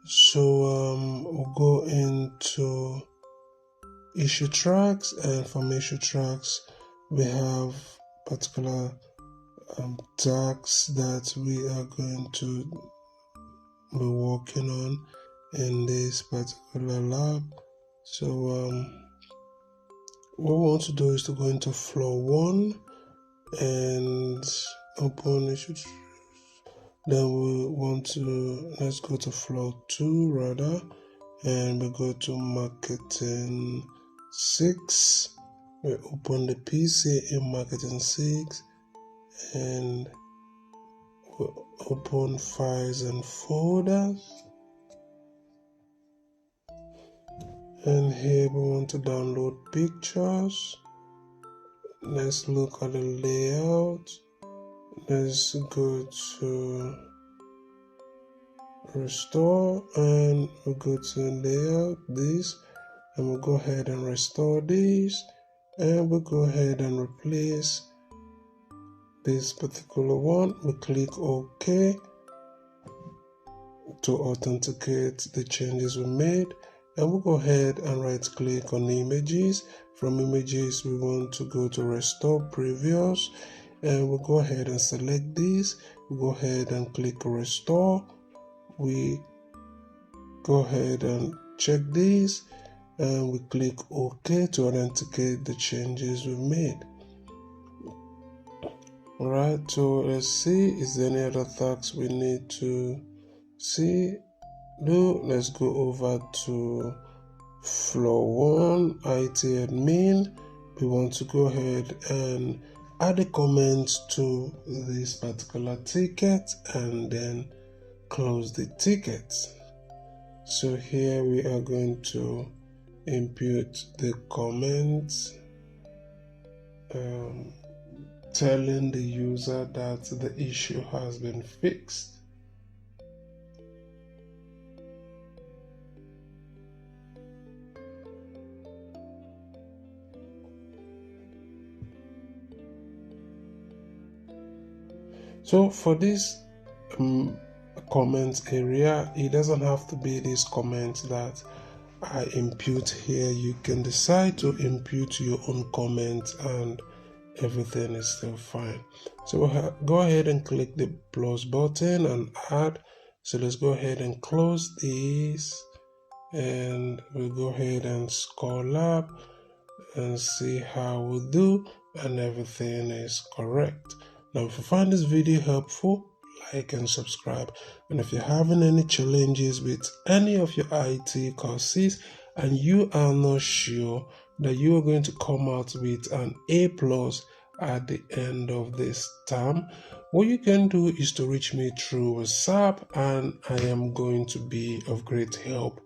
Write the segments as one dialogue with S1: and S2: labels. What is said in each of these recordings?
S1: So we'll go into issue tracks, and from issue tracks we have particular tasks that we are going to be working on in this particular lab. So what we want to do is to go into floor 1 and open issue. Then we want to, let's go to floor 2 rather, and we go to marketing 6. We open the PC in marketing 6 and we open files and folders. And here we want to download pictures. Let's look at the layout. Let's go to restore and we'll go to layout this, and we'll go ahead and restore this, and we'll go ahead and replace this particular one. We click OK to authenticate the changes we made, and we'll go ahead and right click on images. From images we want to go to restore previous, and we'll go ahead and select this. We'll go ahead and click restore. We go ahead and check this and we click OK to authenticate the changes we've made. Alright, so let's see, is there any other tasks we need to do? Let's go over to floor 1, IT admin. We want to go ahead and add a comment to this particular ticket and then close the ticket. So here we are going to input the comment telling the user that the issue has been fixed. So for this comment area, it doesn't have to be this comment that I input here. You can decide to input your own comment and everything is still fine. So we'll go ahead and click the plus button and add. So let's go ahead and close this, and we'll go ahead and scroll up and see how we do, and everything is correct. Now if you find this video helpful, like and subscribe. And if you're having any challenges with any of your IT courses and you are not sure that you are going to come out with an A+ at the end of this term, what you can do is to reach me through WhatsApp, and I am going to be of great help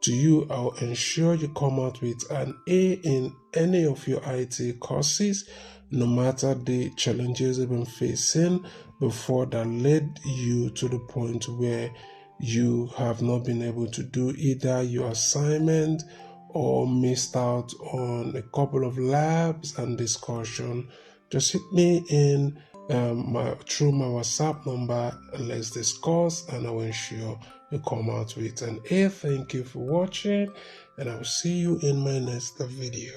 S1: to you. I'll ensure you come out with an A in any of your IT courses, no matter the challenges you've been facing before that led you to the point where you have not been able to do either your assignment or missed out on a couple of labs and discussion. Just hit me in through my WhatsApp number and let's discuss, and I will ensure you come out with an A. Thank you for watching, and I will see you in my next video.